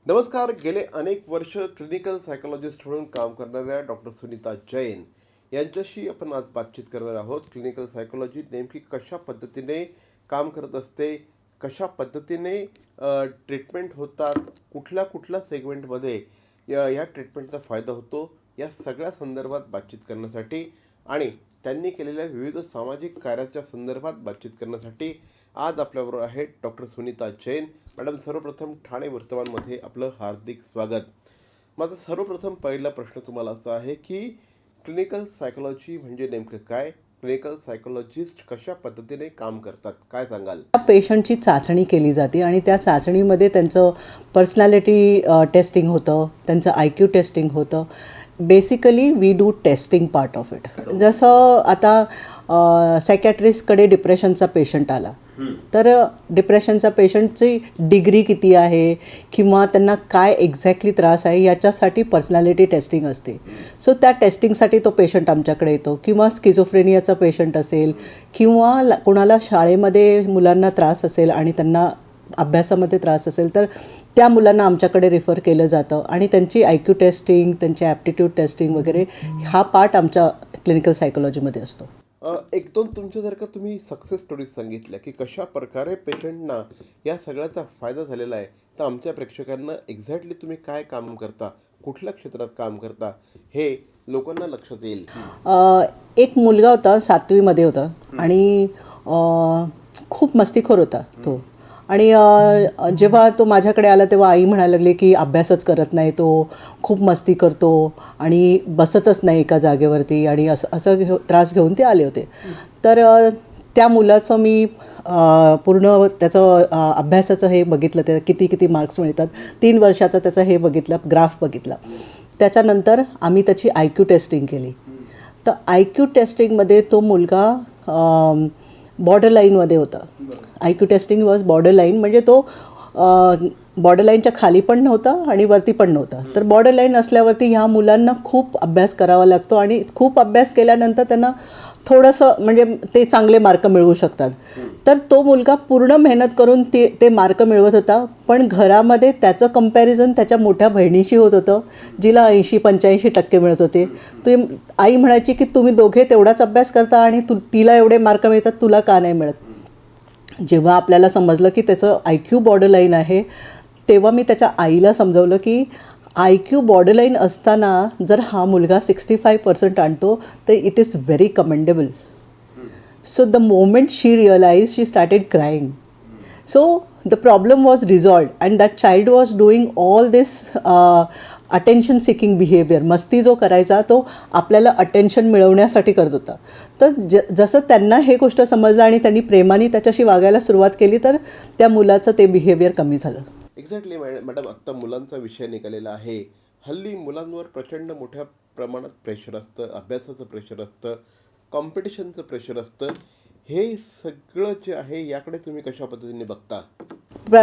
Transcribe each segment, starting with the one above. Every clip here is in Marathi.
नमस्कार. गेले अनेक वर्ष क्लिनिकल सायकोलॉजिस्ट म्हणून काम करणाऱ्या डॉक्टर सुनीता जैन यांच्याशी आपण आज बातचीत करणार आहोत. क्लिनिकल सायकोलॉजी नेमकी कशा पद्धतीने काम करत असते, कशा पद्धतीने ट्रीटमेंट होतात, कुठल्या कुठल्या सेगमेंटमध्ये या ट्रीटमेंटचा फायदा होतो, या सगळ्या संदर्भात बातचीत करण्यासाठी आणि त्यांनी केलेल्या विविध सामाजिक कार्याच्या संदर्भात बातचीत करण्यासाठी आज आपल्याबरोबर आहे डॉक्टर सुनीता जैन. मॅडम, सर्वप्रथम ठाणे वर्तमानमध्ये आपलं हार्दिक स्वागत. माझा सर्वप्रथम पहिला प्रश्न तुम्हाला असा आहे की क्लिनिकल सायकोलॉजी म्हणजे नेमकं काय, क्लिनिकल सायकोलॉजिस्ट कशा पद्धतीने काम करतात, काय सांगाल? पेशंटची चाचणी केली जाते आणि त्या चाचणीमध्ये त्यांचं पर्सनॅलिटी टेस्टिंग होतं, त्यांचं IQ टेस्टिंग होतं. Basically we do testing part of it. जसं आता सायकॅट्रिस्टकडे डिप्रेशनचा पेशंट आला तर डिप्रेशनच्या पेशंटची डिग्री किती आहे किंवा त्यांना काय एक्झॅक्टली त्रास आहे याच्यासाठी पर्सनॅलिटी टेस्टिंग असते. सो त्या टेस्टिंगसाठी तो पेशंट आमच्याकडे येतो. किंवा स्किझोफ्रेनियाचा पेशंट असेल किंवा कोणाला शाळेमध्ये मुलांना त्रास असेल आणि त्यांना अभ्यासामध्ये त्रास असेल तर त्या मुलांना आमच्याकडे रेफर केलं जातं आणि त्यांची IQ टेस्टिंग, त्यांची ॲप्टिट्यूड टेस्टिंग वगैरे हा पार्ट आमच्या क्लिनिकल सायकोलॉजीमध्ये असतो. एक दोन तुमच्या जर का तुम्ही सक्सेस स्टोरीज सांगितल्या की कशा प्रकारे पेशंटना या सगळ्याचा फायदा झालेला आहे, तर आमच्या प्रेक्षकांना एक्झॅक्टली तुम्ही काय काम करता, कुठल्या क्षेत्रात काम करता, हे लोकांना लक्षात येईल. एक मुलगा होता, 7वीमध्ये होता आणि खूप मस्तीखोर होता तो. आणि जेव्हा तो माझ्याकडे आला तेव्हा आई म्हणायला लागली की अभ्यासच करत नाही, तो खूप मस्ती करतो आणि बसतच नाही एका जागेवरती आणि असं त्रास घेऊन ते आले होते. तर त्या मुलाचं मी पूर्ण त्याचं अभ्यासाचं हे बघितलं, त्या किती मार्क्स मिळतात, 3 वर्षाचं त्याचं हे बघितलं, ग्राफ बघितला. त्याच्यानंतर आम्ही त्याची IQ टेस्टिंग केली. तर IQ टेस्टिंगमध्ये तो मुलगा बॉर्डरलाईनमध्ये होता. IQ टेस्टिंग वॉज बॉर्डरलाईन, म्हणजे तो बॉर्डरलाईनच्या खाली पण नव्हता आणि वरती पण नव्हता. तर बॉर्डरलाईन असल्यावरती ह्या मुलांना खूप अभ्यास करावा लागतो आणि खूप अभ्यास केल्यानंतर त्यांना थोडंसं म्हणजे ते चांगले मार्क मिळवू शकतात. तर तो मुलगा पूर्ण मेहनत करून ते मार्क मिळवत होता, पण घरामध्ये त्याचं कंपॅरिझन त्याच्या मोठ्या बहिणीशी होत होतं, जिला 80-85% मिळत होते. आई म्हणायची की तुम्ही दोघे तेवढाच अभ्यास करता आणि तिला एवढे मार्क मिळतात, तुला का नाही मिळत. जेव्हा आपल्याला समजलं की त्याचं IQ बॉर्डरलाईन आहे, तेव्हा मी त्याच्या आईला समजवलं की IQ बॉर्डरलाईन असताना जर हा मुलगा 65% आणतो तर it is very commendable. So the moment she realise she started crying. So the problem was resolved and that child was doing all this attention seeking behaviour. मस्ती जो करायचा तो आपल्याला अटेन्शन मिळवण्यासाठी करत होता. तर जसं त्यांना हे गोष्ट समजलं आणि त्यांनी प्रेमाने त्याच्याशी वागायला सुरुवात केली तर त्या मुलाचं ते बिहेवियर कमी झालं. एक्झॅक्टली मॅडम, आत्ता मुलांचा विषय निघालेला आहे. हल्ली मुलांवर प्रचंड मोठ्या प्रमाणात प्रेशर असतं, अभ्यासाचं प्रेशर असतं, कॉम्पिटिशनचं प्रेशर असतं. हे सगळं जे आहे याकडे तुम्ही कशा पद्धतीने बघता?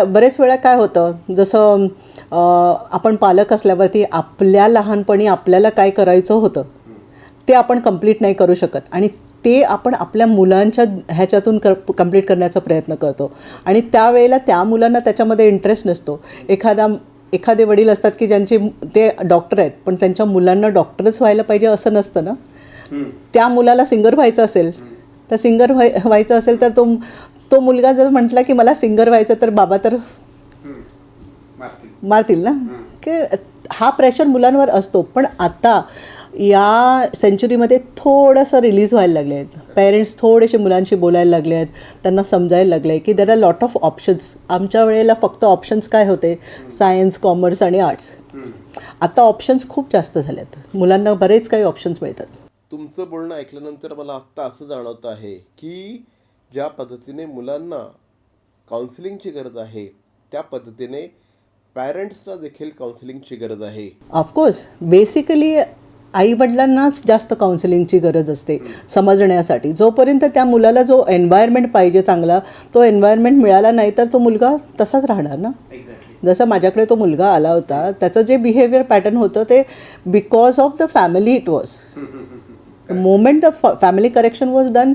बरेच वेळा काय होतं, जसं आपण पालक असल्यावरती आपल्या लहानपणी आपल्याला काय करायचं होतं ते आपण कंप्लीट नाही करू शकत आणि ते आपण आपल्या मुलांच्या ह्याच्यातून कंप्लीट करण्याचा प्रयत्न करतो आणि त्यावेळेला त्या मुलांना त्याच्यामध्ये इंटरेस्ट नसतो. एखादे वडील असतात की ज्यांचे ते डॉक्टर आहेत पण त्यांच्या मुलांना डॉक्टरच व्हायला पाहिजे असं नसतं ना. त्या मुलाला सिंगर व्हायचं असेल तर सिंगर व्हायचं असेल तर तो मुलगा जर म्हटला की मला सिंगर व्हायचं तर बाबा तर मारतील ना. की हा प्रेशर मुलांवर असतो. पण आता या सेंचुरीमध्ये थोडंसं रिलीज व्हायला लागले आहेत. पेरेंट्स थोडेसे मुलांशी बोलायला लागले आहेत, त्यांना समजायला लागलं आहे की there are lot of options. आमच्या वेळेला फक्त ऑप्शन्स काय होते, सायन्स, कॉमर्स आणि आर्ट्स. आता ऑप्शन्स खूप जास्त झाले आहेत, मुलांना बरेच काही ऑप्शन्स मिळतात. तुमचं बोलणं ऐकल्यानंतर मला आत्ता असं जाणवतं आहे की ज्या पद्धतीने मुलांना काउन्सिलिंगची गरज आहे त्या पद्धतीने पॅरेंट्सला देखील काउन्सिलिंगची गरज आहे. ऑफकोर्स बेसिकली आईवडिलांनाच जास्त काउन्सिलिंगची गरज असते समजण्यासाठी. जोपर्यंत त्या मुलाला जो एन्व्हायरमेंट पाहिजे चांगला, तो एन्व्हायरमेंट मिळाला नाही तर तो मुलगा तसाच राहणार ना. जसं माझ्याकडे तो मुलगा आला होता, त्याचं जे बिहेवियर पॅटर्न होतं ते because of the family it was. The moment the family correction was done,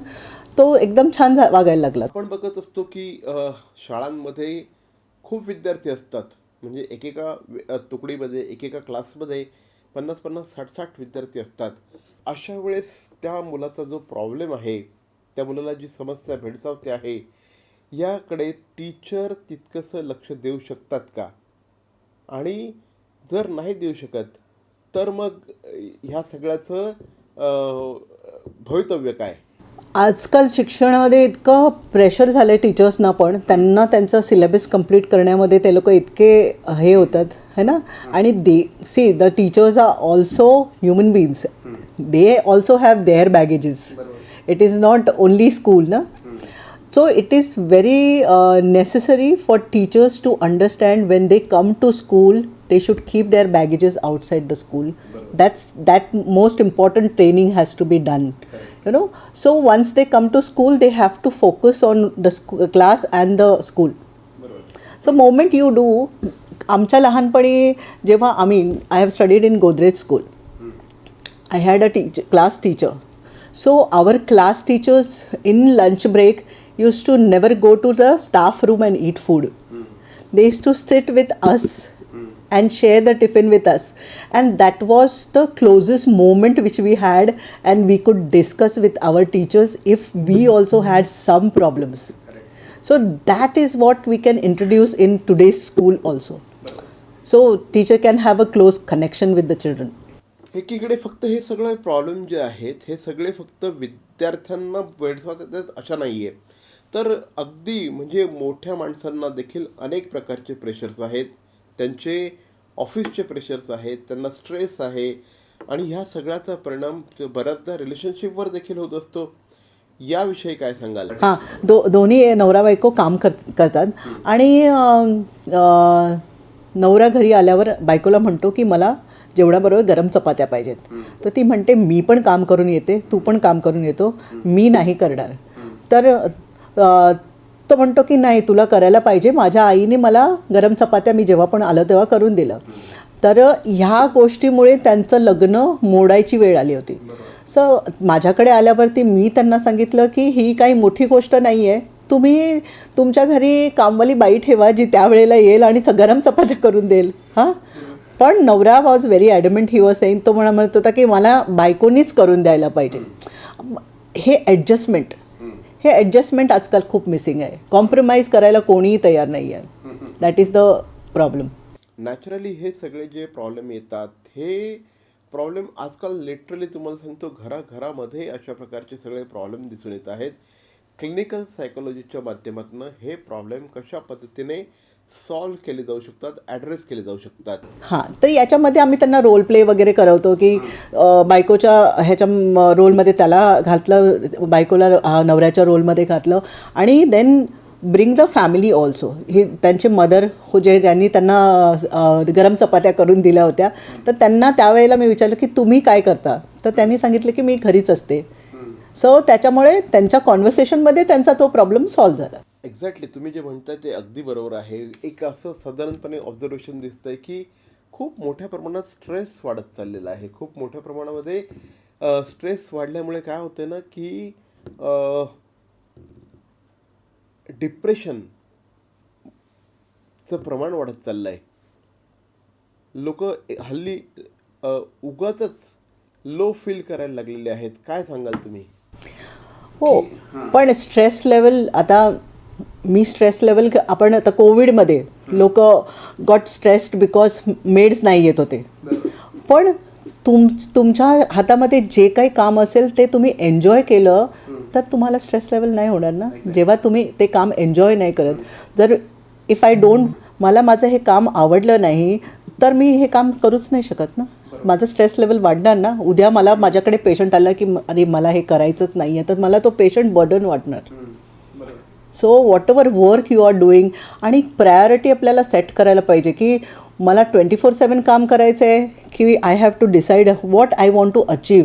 तो एकदम छान वागायला लागला. आपण बघत असतो की शाळांमध्ये खूप विद्यार्थी असतात, म्हणजे एकेका तुकडीमध्ये एकेका क्लासमध्ये 50-50, 60-60 विद्यार्थी असतात. अशा वेळेस त्या मुलाचा जो प्रॉब्लेम आहे, त्या मुलाला जी समस्या भेडसावते आहे, याकडे टीचर तितकंसं लक्ष देऊ शकतात का? आणि जर नाही देऊ शकत, तर मग ह्या सगळ्याचं भवितव्य काय? आजकाल शिक्षणामध्ये इतकं प्रेशर झालं आहे टीचर्सना, पण त्यांना त्यांचं सिलेबस कंप्लीट करण्यामध्ये ते लोक इतके हे होतात है ना. आणि the teachers are also human beings. They also have their baggages. It is not only school ना. So it is very necessary for teachers to understand when they come to school, they should keep their baggages outside the school. That most important training has to be done. You know. So once they come to school, they have to focus on the class and the school. So moment you do, आमच्या लहानपणी जेव्हा I have studied in Godrej school. I had a class teacher. So our class teachers in lunch break used to never go to the staff room and eat food. They used to sit with us and share the tiffin with us. And that was the closest moment which we had, and we could discuss with our teachers if we also had some problems. So that is what we can introduce in today's school also. So teacher can have a close connection with the children. एकीकडे फक्त हे सगळे प्रॉब्लेम जे आहेत, हे सगळे फक्त विद्यार्थ्यांना भेडसावतात अशा नाही आहे, तर अगदी म्हणजे मोठ्या माणसांना देखील अनेक प्रकारचे प्रेशर्स आहेत. त्यांचे ऑफिसचे प्रेशर्स आहेत, त्यांना स्ट्रेस आहे, आणि ह्या सगळ्याचा परिणाम बऱ्याचदा रिलेशनशिपवर देखील होत असतो. याविषयी काय सांगाल? हां, दोन्ही नवरा बायको काम करतात आणि नवरा घरी आल्यावर बायकोला म्हणतो की मला जेवणाबरोबर गरम चपात्या पाहिजेत. तर ती म्हणते मी पण काम करून येते, तू पण काम करून येतो, मी नाही करणार. तर तो म्हणतो की नाही, तुला करायला पाहिजे, माझ्या आईने मला गरम चपात्या मी जेव्हा पण आलं तेव्हा करून दिलं. तर ह्या गोष्टीमुळे त्यांचं लग्न मोडायची वेळ आली होती. सो माझ्याकडे आल्यावरती मी त्यांना सांगितलं की ही काही मोठी गोष्ट नाही आहे, तुम्ही तुमच्या घरी कामवाली बाई ठेवा जी त्यावेळेला येईल आणि गरम चपात्या करून देईल. हां, पण नवरा was very adamant. He was saying, तो म्हणत होता की मला बायकोनीच करून द्यायला पाहिजे. हे ॲडजस्टमेंट आजकाल खूप मिसिंग आहे. कॉम्प्रोमाइज करायला कोणीही तयार नाही आहे. That is the problem. Naturally हे सगळे जे प्रॉब्लेम येतात, हे प्रॉब्लेम आजकाल लिटरली तुम्हाला सांगतो घराघरामध्ये अशा प्रकारचे सगळे प्रॉब्लेम दिसून येत आहेत. क्लिनिकल सायकोलॉजीच्या माध्यमातून हे प्रॉब्लेम कशा पद्धतीने सॉल्व केले जाऊ शकतात, ॲड्रेस केले जाऊ शकतात. हां, तर याच्यामध्ये आम्ही त्यांना रोल प्ले वगैरे करवतो की बायकोच्या ह्याच्या रोलमध्ये त्याला घातलं, बायकोला नवऱ्याच्या रोलमध्ये घातलं, आणि then bring the family also. ही त्यांचे मदर ज्यांनी त्यांना गरम चपात्या करून दिल्या होत्या, तर त्यांना त्यावेळेला मी विचारलं की तुम्ही काय करता, तर त्यांनी सांगितलं की मी घरीच असते. सो त्याच्यामुळे त्यांच्या कॉन्व्हर्सेशनमध्ये त्यांचा तो प्रॉब्लेम सॉल्व्ह झाला. एक्झॅक्टली तुम्ही जे म्हणताय ते अगदी बरोबर आहे. एक असं साधारणपणे ऑब्झर्वेशन दिसतं आहे की खूप मोठ्या प्रमाणात स्ट्रेस वाढत चाललेला आहे. खूप मोठ्या प्रमाणामध्ये स्ट्रेस वाढल्यामुळे काय होतं ना की डिप्रेशनचं प्रमाण वाढत चाललं आहे. लोक हल्ली उगाचच लो फील करायला लागलेले आहेत. काय सांगाल तुम्ही? हो, पण स्ट्रेस लेवल, आता मी स्ट्रेस लेवल, आपण आता कोविडमध्ये लोक गॉट स्ट्रेस्ड बिकॉज मेड्स नाही येत होते. पण तुमच्या हातामध्ये जे काही काम असेल ते तुम्ही एन्जॉय केलं तर तुम्हाला स्ट्रेस लेवल नाही होणार ना. जेव्हा तुम्ही ते काम एन्जॉय नाही करत, जर मला माझं हे काम आवडलं नाही तर मी हे काम करूच नाही शकत ना. माझं स्ट्रेस लेवल वाढणार ना. उद्या माझ्याकडे पेशंट आला की अरे मला हे करायचंच नाही आहे, तर मला तो पेशंट बर्डन वाटणार. So whatever work you are doing, आणि प्रायोरिटी आपल्याला सेट करायला पाहिजे की मला 24/7 काम करायचं आहे की I have to decide what I want to achieve.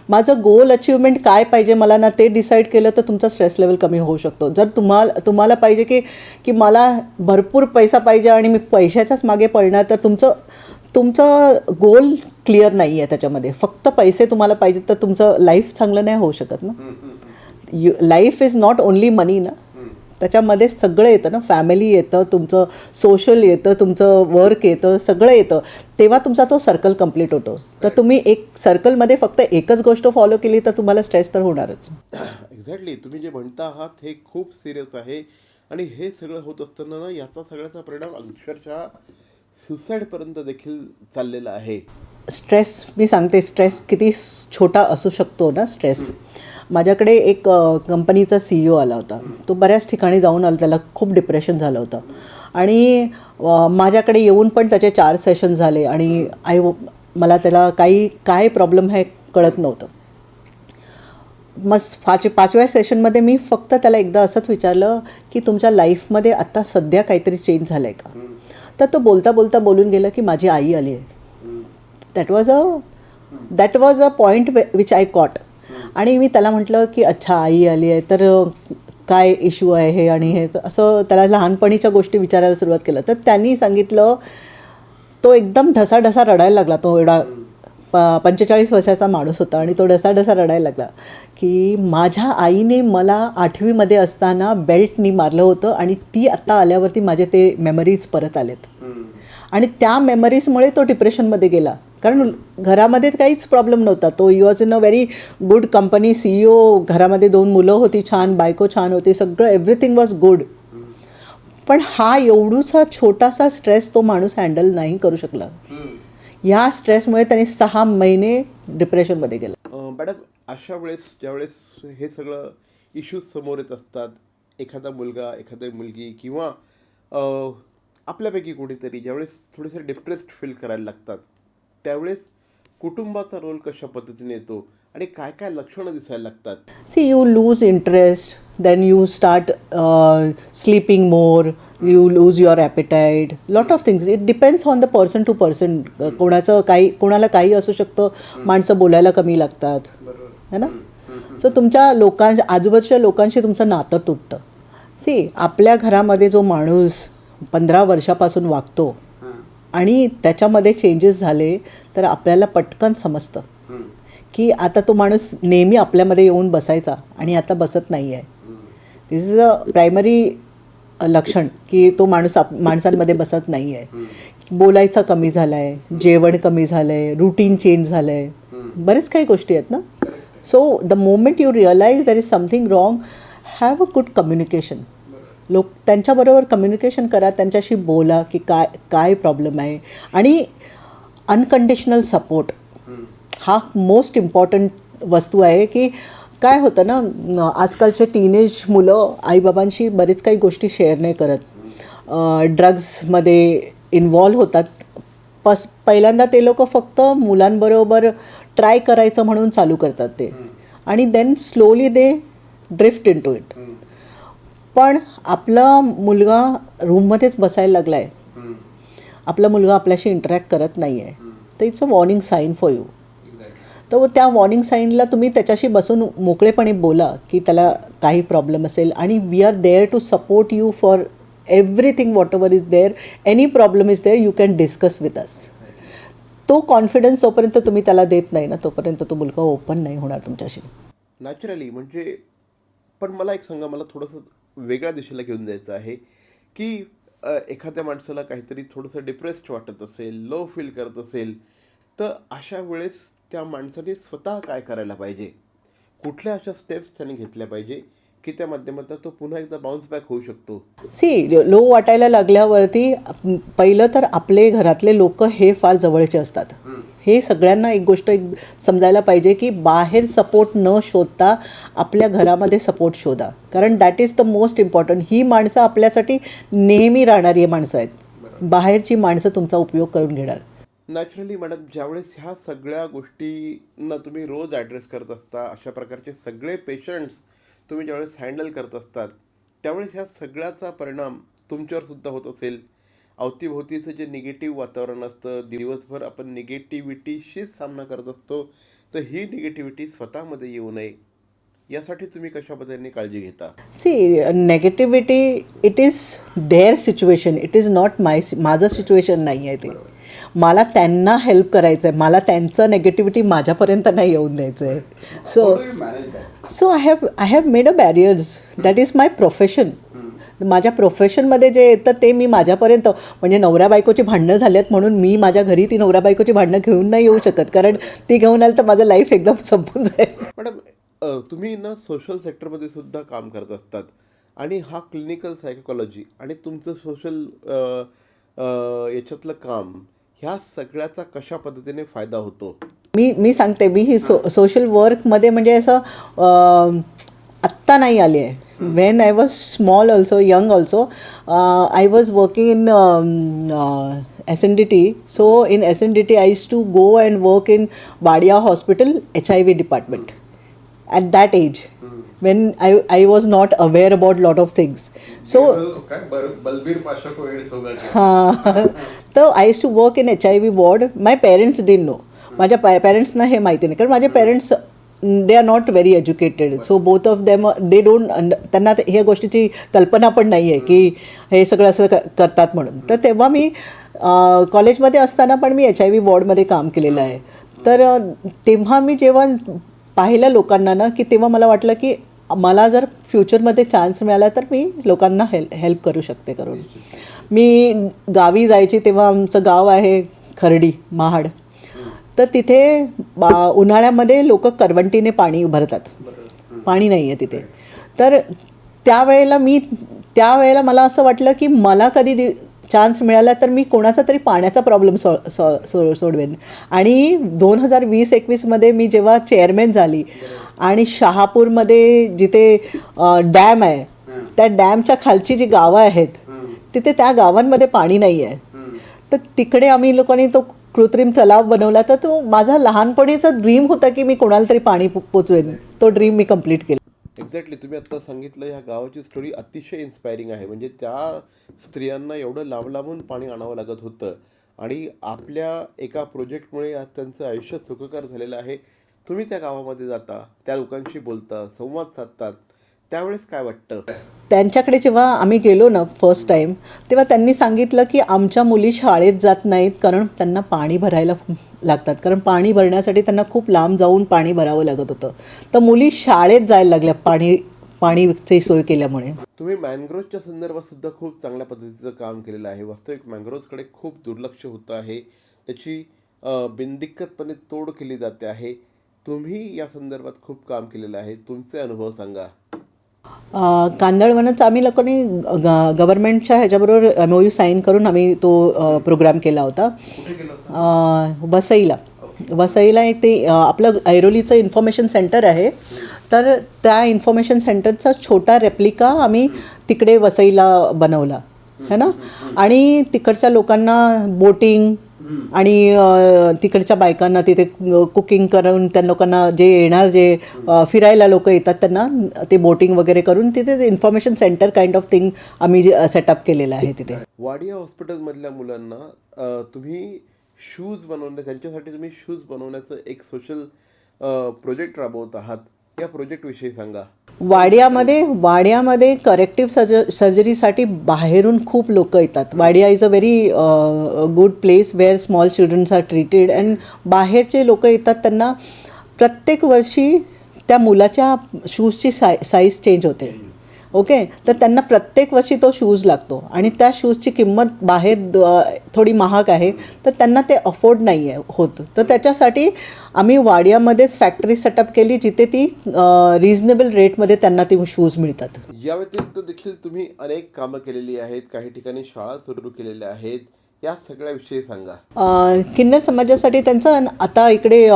माझं गोल अचीवमेंट काय पाहिजे मला ना, ते डिसाईड केलं तर तुमचा स्ट्रेस लेवल कमी होऊ शकतो. जर तुम्हाला पाहिजे की मला भरपूर पैसा पाहिजे आणि मी पैशाच्याच मागे पळणार, तर तुमचं गोल क्लिअर नाही आहे त्याच्यामध्ये. फक्त पैसे तुम्हाला पाहिजेत तर तुमचं लाईफ चांगलं नाही होऊ शकत ना. लाईफ इज नॉट ओनली मनी ना. त्याच्यामध्ये सगळं येतं ना, फॅमिली येतं, तुमचं सोशल येतं, तुमचं वर्क येतं, सगळं येतं. तेव्हा तुमचा तो सर्कल कंप्लीट होतो. तर तुम्ही एक सर्कलमध्ये फक्त एकच गोष्ट फॉलो केली तर तुम्हाला स्ट्रेस तर होणारच. एक्झॅक्टली, तुम्ही जे म्हणता आहात हे खूप सिरियस आहे. आणि हे सगळं होत असताना ना, याचा सगळ्याचा परिणाम अक्षरशः सुसाईडपर्यंत देखील चाललेला आहे. स्ट्रेस, मी सांगते स्ट्रेस किती छोटा असू शकतो ना स्ट्रेस. माझ्याकडे एक कंपनीचा CEO आला होता. तो बऱ्याच ठिकाणी जाऊन आला, त्याला खूप डिप्रेशन झालं होतं. आणि माझ्याकडे येऊन पण त्याचे 4 सेशन झाले आणि मला त्याला काय प्रॉब्लेम आहे कळत नव्हतं. मग 5व्या सेशनमध्ये मी फक्त त्याला एकदा असंच विचारलं की तुमच्या लाईफमध्ये आत्ता सध्या काहीतरी चेंज झालं आहे का. तर तो बोलता बोलता बोलून गेलं की माझी आई आली आहे. That was a point which I caught. आणि मी त्याला म्हटलं की अच्छा आई आली आहे तर काय इश्यू आहे हे आणि हे, असं त्याला लहानपणीच्या गोष्टी विचारायला सुरुवात केलं. तर त्यांनी सांगितलं, तो एकदम ढसाढसा रडायला लागला. तो एवढा 45 वर्षाचा माणूस होता आणि तो ढसाढसा रडायला लागला की माझ्या आईने मला 8वीमध्ये असताना बेल्टनी मारलं होतं आणि ती आत्ता आल्यावरती माझे ते मेमरीज परत आलेत. आणि त्या मेमरीजमुळे तो डिप्रेशनमध्ये गेला. कारण घरामध्ये काहीच प्रॉब्लेम नव्हता. तो was in a very good company, CEO, घरामध्ये 2 मुलं होती छान, बायको छान होती, सगळं एव्हरीथिंग वॉज गुड. पण हा एवढूसा छोटासा स्ट्रेस तो माणूस हँडल नाही करू शकला. ह्या स्ट्रेसमुळे त्याने 6 महिने डिप्रेशनमध्ये गेला. मॅडम, अशा वेळेस ज्यावेळेस हे सगळं इश्यूज समोर येत असतात, एखादा मुलगा, एखादी मुलगी किंवा आपल्यापैकी कोणीतरी ज्यावेळेस थोडेसे डिप्रेस्ड फील करायला लागतात, त्यावेळेस कुटुंबाचा रोल कशा पद्धतीने येतो आणि काय काय लक्षणं दिसायला लागतात? See, you lose interest, then you start sleeping more, you lose your appetite, lot of things. It depends on the person to person. कोणाला काही असू शकतं, माणसं बोलायला कमी लागतात, है ना. सो तुमच्या आजूबाजूच्या लोकांशी तुमचं नातं तुटतं. सी, आपल्या घरामध्ये जो माणूस 15 वर्षापासून वागतो आणि त्याच्यामध्ये चेंजेस झाले तर आपल्याला पटकन समजतं की आता तो माणूस नेहमी आपल्यामध्ये येऊन बसायचा आणि आता बसत नाही आहे. दिस इज अ प्रायमरी लक्षण की तो माणूस माणसांमध्ये बसत नाही आहे. बोलायचा कमी झाला आहे, जेवण कमी झालं आहे, रुटीन चेंज झालं आहे, बरेच काही गोष्टी आहेत ना. So the moment you realise there is something wrong, have a good communication. त्यांच्याबरोबर कम्युनिकेशन करा, त्यांच्याशी बोला की काय प्रॉब्लेम आहे. आणि अनकंडिशनल सपोर्ट हा मोस्ट इम्पॉर्टंट वस्तू आहे. की काय होतं ना, आजकालचे टीनेज मुलं आईबाबांशी बरेच काही गोष्टी शेअर नाही करत, ड्रग्समध्ये इन्व्हॉल्व होतात. पहिल्यांदा ते लोक फक्त मुलांबरोबर ट्राय करायचं म्हणून चालू करतात ते, आणि then slowly they drift into it. पण आपला मुलगा रूममध्येच बसायला लागला आहे, आपला मुलगा आपल्याशी इंटरॅक्ट करत नाही आहे, तर it's a warning sign for you. तर त्या वॉर्निंग साईनला तुम्ही त्याच्याशी बसून मोकळेपणे बोला की त्याला काही प्रॉब्लेम असेल, आणि we are there to support you for everything, whatever is there, any problem is there, you can discuss with us. तो कॉन्फिडन्स जोपर्यंत तुम्ही त्याला देत नाही ना, तोपर्यंत तो मुलगा ओपन नाही होणार तुमच्याशी. नॅचरली. म्हणजे पण मला एक सांगा, मला थोडंसं वेगळ्या दिशेला घेऊन जायचं आहे की एखाद्या माणसाला काहीतरी थोडंसं डिप्रेस्ड वाटत असेल, लो फील करत असेल, तर अशा वेळेस त्या माणसाने स्वतः काय करायला पाहिजे? कुठल्या अशा स्टेप्स त्याने घेतल्या पाहिजे की त्या माध्यमातून तो पुन्हा एकदा बाउन्स बॅक होऊ शकतो? सी, लो वाटायला लागल्यावरती पहिलं तर आपले घरातले लोक हे फार जवळचे असतात. हे सगळ्यांना एक गोष्ट समजायला पाहिजे की बाहेर सपोर्ट न शोधता आपल्या घरामध्ये सपोर्ट शोधा, कारण that is the most important. ही माणसं आपल्यासाठी नेहमी राहणारी माणसं आहेत, बाहेरची माणसं तुमचा उपयोग करून घेणार. नॅचरली. मॅडम, ज्यावेळेस ह्या सगळ्या गोष्टींना तुम्ही रोज ॲड्रेस करत असता, अशा प्रकारचे सगळे पेशंट्स तुम्ही ज्यावेळेस हँडल करत असतात, त्यावेळेस ह्या सगळ्याचा परिणाम तुमच्यावर सुद्धा होत असेल. अवतीभोवतीचं जे निगेटिव्ह वातावरण असतं, दिवसभर आपण निगेटिव्हिटीशीच सामना करत असतो, तर ही निगेटिव्हिटी स्वतःमध्ये येऊ नये यासाठी तुम्ही कशा पद्धतीने काळजी घेता? See, negativity it is there situation, it is not माझं सिच्युएशन नाही आहे ते. मला त्यांना हेल्प करायचं आहे, मला त्यांचं नेगेटिव्हिटी माझ्यापर्यंत नाही येऊन द्यायचं आहे. So I have made a barriers. That is my profession. माझ्या प्रोफेशनमध्ये जे येतं ते मी माझ्यापर्यंत, म्हणजे नवऱ्या बायकोची भांडणं झाल्यात म्हणून मी माझ्या घरी ती नवऱ्या बायकोची भांडणं घेऊन नाही येऊ शकत, कारण ती घेऊन आली तर माझं लाईफ एकदम संपून जाईल. मॅडम, तुम्ही ना सोशल सेक्टरमध्ये सुद्धा काम करत असतात आणि हा क्लिनिकल सायकोलॉजी आणि तुमचं सोशल याच्यातलं काम, ह्या सगळ्याचा कशा पद्धतीने फायदा होतो? मी सांगते, मी ही सोशल वर्कमध्ये म्हणजे असं आत्ता नाही आली आहे. When I was small also, young also, I was working in SNDT. So in SNDT I used to go and work in Wadia Hospital HIV department at that age, when I was not aware about lot of things. So Balbir Pasha को एड्स होगा क्या? हाँ, तो I use to work in HIV ward. My parents didn't know. माझ्या पेरेंट्सना हे माहिती नाही, कारण माझे parents they are not very educated. So both of them they don't, त्यांना ह्या गोष्टीची कल्पना पण नाही आहे की हे सगळं असं करतात म्हणून. तर तेव्हा मी कॉलेजमध्ये असताना पण मी HIV वॉर्डमध्ये काम केलेलं आहे. तर तेव्हा मी जेव्हा पाहिलं लोकांना ना, की तेव्हा मला वाटलं की मला जर फ्युचरमध्ये चान्स मिळाला तर मी लोकांना हेल्प करू शकते करून. मी गावी जायची, तेव्हा आमचं गाव आहे खर्डी, महाड. तर तिथे उन्हाळ्यामध्ये लोक करवंटीने पाणी भरतात, पाणी नाही आहे तिथे. तर त्यावेळेला मला असं वाटलं की मला कधी चान्स मिळाला तर मी कोणाचा तरी पाण्याचा प्रॉब्लेम सोडवेन. आणि 2020-21मध्ये मी जेव्हा चेअरमॅन झाली आणि शहापूरमध्ये जिथे डॅम आहे, त्या डॅमच्या खालची जी गावं आहेत तिथे त्या गावांमध्ये पाणी नाही आहे. तर तिकडे आम्ही लोकांनी तो कृत्रिम तलाव बनवला. तर तो माझा लहानपणीचा ड्रीम होता की मी कोणाला तरी पाणी पोचवेन. तो ड्रीम मी कंप्लीट केला. एक्झॅक्टली, तुम्ही आत्ता सांगितलं ह्या गावाची स्टोरी अतिशय इन्स्पायरिंग आहे. म्हणजे त्या स्त्रियांना एवढं लांब लांबून पाणी आणावं लागत होतं आणि आपल्या एका प्रोजेक्टमुळे आज त्यांचं आयुष्य सुखकर झालेलं आहे. तुम्ही त्या गावामध्ये जाता, त्या लोकांशी बोलता, संवाद साधतात, त्यावेळेस काय वाटतं? त्यांच्याकडे जेव्हा आम्ही गेलो ना फर्स्ट टाईम, तेव्हा त्यांनी सांगितलं की आमच्या मुली शाळेत जात नाहीत कारण त्यांना पाणी भरायला लागतात, कारण पाणी भरण्यासाठी त्यांना खूप लांब जाऊन पाणी भरावं लागत होतं. तर मुली शाळेत जायला लागल्या पाणीची सोय केल्यामुळे. तुम्ही मॅनग्रोव्हच्या संदर्भात सुद्धा खूप चांगल्या पद्धतीचं काम केलेलं आहे. वास्तविक मॅनग्रोव्हकडे खूप दुर्लक्ष होतं आहे, त्याची बिनदिक्कतपणे तोड केली जाते आहे. तुम्ही या संदर्भात खूप काम केलेलं आहे, तुमचे अनुभव सांगा. कांदळवनच आम्ही लोकांनी गव्हर्नमेंटच्या ह्याच्याबरोबर MOU साईन करून आम्ही तो प्रोग्राम केला होता. वसईला एक ते आपलं ऐरोलीचं इन्फॉर्मेशन सेंटर आहे. तर त्या इन्फॉर्मेशन सेंटरचा छोटा रेप्लिका आम्ही तिकडे वसईला बनवला है ना. आणि तिकडच्या लोकांना बोटिंग आणि तिकडच्या बायकांना तिथे कुकिंग करून, त्या लोकांना जे फिरायला लोक येतात त्यांना ते बोटिंग वगैरे करून तिथे information centre kind of thing आम्ही सेटअप केलेलं आहे तिथे. वाडिया हॉस्पिटलमधल्या मुलांना तुम्ही शूज त्यांच्यासाठी तुम्ही शूज बनवण्याचं एक सोशल प्रोजेक्ट राबवत आहात. या प्रोजेक्टविषयी सांगा. वाडियामध्ये करेक्टिव्ह सर्जरीसाठी बाहेरून खूप लोक येतात. Wadia is a very good place where small childrens are treated. And बाहेरचे लोक येतात, त्यांना प्रत्येक वर्षी त्या मुलाच्या शूजची साईज चेंज होते. ओके, तर त्यांना प्रत्येक वर्षी तो शूज लागतो आणि त्या शूजची किंमत बाहेर थोडी महाग आहे, तर त्यांना ते अफोर्ड नाही आहे होत. तर त्याच्यासाठी आम्ही वाडियामध्येच फॅक्टरी सेटअप केली जिथे ती रिझनेबल रेटमध्ये त्यांना ती शूज मिळतात. या व्यतिरिक्त देखील तुम्ही अनेक कामं केलेली आहेत, काही ठिकाणी शाळा सुरू केलेल्या आहेत. या सगळ्याविषयी सांगा. किन्नर समाजासाठी त्यांचं आता इकडे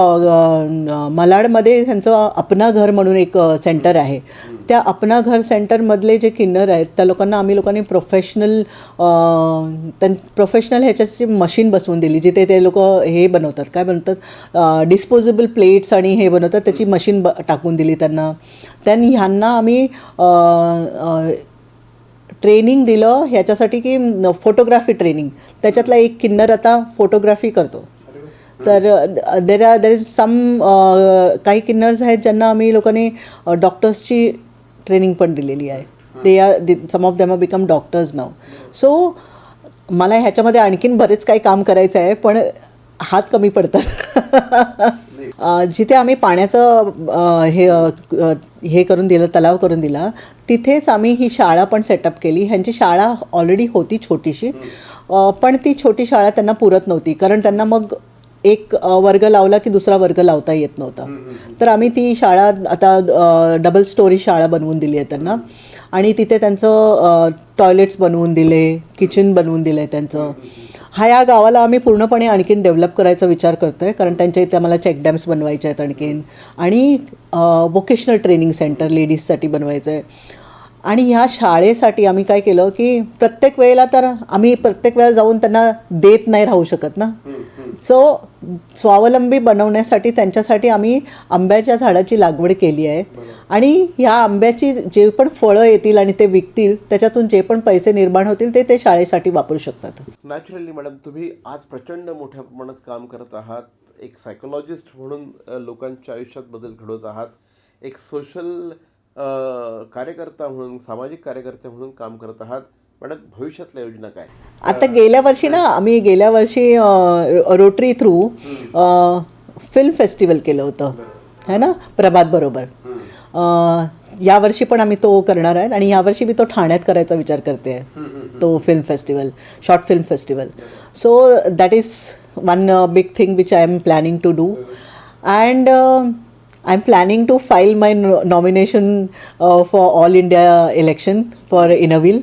मलाडमध्ये त्यांचं अपना घर म्हणून एक सेंटर आहे. त्या अपना घर सेंटरमधले जे किन्नर आहेत त्या लोकांना आम्ही लोकांनी प्रोफेशनल ह्याच्याची मशीन बसवून दिली, जिथे ते लोक हे बनवतात, काय बनवतात, डिस्पोजेबल प्लेट्स आणि हे बनवतात, त्याची मशीन टाकून दिली त्यांना. ह्यांना आम्ही ट्रेनिंग दिलं ह्याच्यासाठी की फोटोग्राफी ट्रेनिंग. त्याच्यातला एक किन्नर आता फोटोग्राफी करतो. तर देर इज सम काही किन्नर्स आहेत ज्यांना आम्ही लोकांनी डॉक्टर्सची ट्रेनिंग पण दिलेली आहे. Some of them have become doctors now. So मला ह्याच्यामध्ये आणखीन बरेच काही काम करायचं आहे, पण हात कमी पडतात. जिथे आम्ही पाण्याचं हे करून दिलं, तलाव करून दिला, तिथेच आम्ही ही शाळा पण सेटअप केली. ह्यांची शाळा ऑलरेडी होती छोटीशी, पण ती छोटी शाळा त्यांना पुरत नव्हती, कारण त्यांना मग एक वर्ग लावला की दुसरा वर्ग लावता येत नव्हता. तर आम्ही ती शाळा आता डबल स्टोरी शाळा बनवून दिली आहे त्यांना, आणि तिथे त्यांचं टॉयलेट्स बनवून दिले, किचन बनवून दिलं आहे त्यांचं. या गावाला आम्ही पूर्णपणे आणखीन डेव्हलप करायचा विचार करतो आहे, कारण त्यांच्या इथे आम्हाला चेक डॅम्स बनवायचे आहेत आणखीन, आणि व्होकेशनल ट्रेनिंग सेंटर लेडीजसाठी बनवायचं आहे. आणि ह्या शाळेसाठी आम्ही काय केलं की प्रत्येक वेळेला तर आम्ही प्रत्येक वेळेला जाऊन त्यांना देत नाही राहू शकत ना. सो स्वावलंबी बनवण्यासाठी त्यांच्यासाठी आम्ही आंब्याच्या झाडाची लागवड केली आहे, आणि ह्या आंब्याची जे पण फळं येतील आणि ते विकतील, त्याच्यातून जे पण पैसे निर्माण होतील ते शाळेसाठी वापरू शकतात. नॅचरली मॅडम, तुम्ही आज प्रचंड मोठ्या प्रमाणात काम करत आहात. एक सायकोलॉजिस्ट म्हणून लोकांच्या आयुष्यात बदल घडवत आहात. एक सोशल कार्यकर्ता म्हणून, सामाजिक कार्यकर्ते म्हणून काम करत आहात. मॅडम, भविष्यातल्या योजना काय? आता गेल्या वर्षी रोटरी थ्रू फिल्म फेस्टिवल केलं होतं, है ना, प्रभात बरोबर. यावर्षी पण आम्ही तो करणार आहे, आणि यावर्षी मी तो ठाण्यात करायचा विचार करते आहे, तो film festival, short film festival. So that is one big thing which I am planning to do, and I'm planning to file my nomination for All India election for Inavil.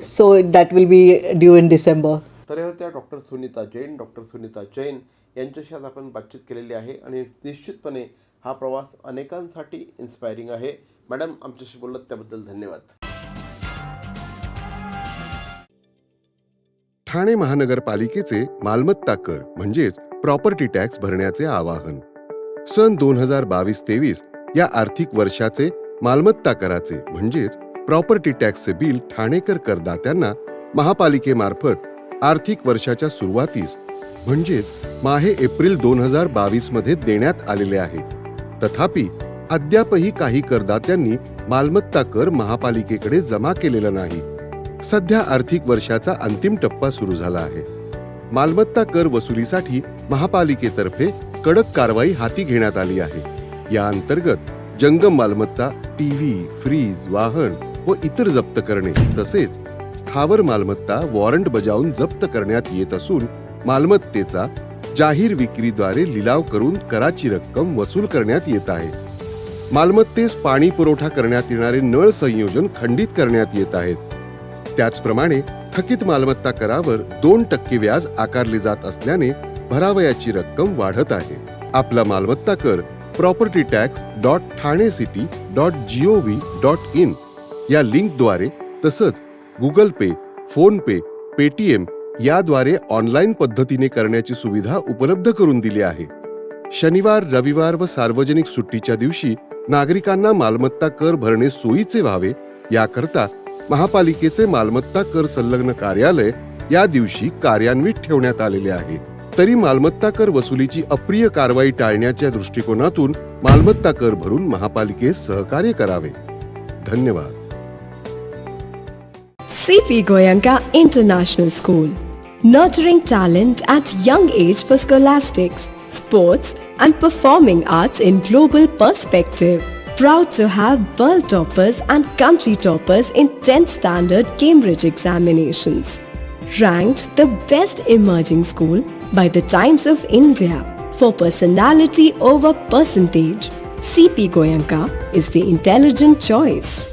So that will be due in December. तर हे होत्या डॉक्टर सुनीता जैन. डॉक्टर सुनीता जैन यांच्याशी आज आपण बातचीत केलेली आहे, आणि निश्चितपणे हा प्रवास अनेकांसाठी इन्स्पायरिंग आहे. मॅडम, आमच्याशी बोलत त्याबद्दल धन्यवाद. ठाणे महानगरपालिकेचे मालमत्ता कर म्हणजेच प्रॉपर्टी टॅक्स भरण्याचे आवाहन. सन 2022-23 या आर्थिक वर्षाचे मालमत्ता कराचे म्हणजेच प्रॉपर्टी टॅक्सचे बिल ठाणेकर करदात्यांना महापालिकेमार्फत आर्थिक वर्षाच्या सुरुवातीस म्हणजेच माहे एप्रिल 2022 मध्ये देण्यात आलेले आहे. तथापि अद्यापही काही करदात्यांनी मालमत्ता कर महापालिकेकडे जमा केलेला नाही. सध्या आर्थिक वर्षाचा अंतिम टप्पा सुरू झाला आहे. मालमत्ता कर वसुलीसाठी महापालिकेतर्फे कडक कारवाई हाती घेण्यात आली आहे. या अंतर्गत जंगम मालमत्ता, टीव्ही, फ्रीज, वाहन व इतर जप्त करणे, तसेच स्थावर मालमत्ता वॉरंट बजावून जप्त करण्यात येत असून मालमत्तेचा जाहीर विक्रीद्वारे लिलाव करून कराची रक्कम वसूल करण्यात येत आहे. मालमत्तेस पाणी पुरवठा करण्यात येणारे नळ संयोजन खंडित करण्यात येत आहेत. त्याचप्रमाणे थकीत मालमत्ता करावर 2% व्याज आकारले जात असल्याने भरावयाची रक्कम वाढत आहे. आपला मालमत्ता कर propertytax.thanecity.gov.in या लिंकद्वारे, तसंच गुगल पे, फोन पे, पेटीएम याद्वारे ऑनलाईन पद्धतीने करण्याची सुविधा उपलब्ध करून दिली आहे. शनिवार, रविवार व सार्वजनिक सुट्टीच्या दिवशी नागरिकांना मालमत्ता कर भरणे सोयीचे व्हावे याकरता महापालिकेचे मालमत्ता कर संलग्न कार्यालय या दिवशी कार्यान्वित ठेवण्यात आलेले आहे. तरी मालमत्ता कर वसुलीची अप्रिय कारवाई टाळण्याच्या दृष्टिकोनातून मालमत्ता कर भरून महापालिकेस सहकार्य करावे. धन्यवाद. CP Goenka International School, nurturing talent at young age for scholastics, sports and performing arts in global perspective. Proud to have world toppers and country toppers in 10th standard Cambridge examinations. Ranked the best emerging school by the Times of India for personality over percentage, CP Goenka is the intelligent choice.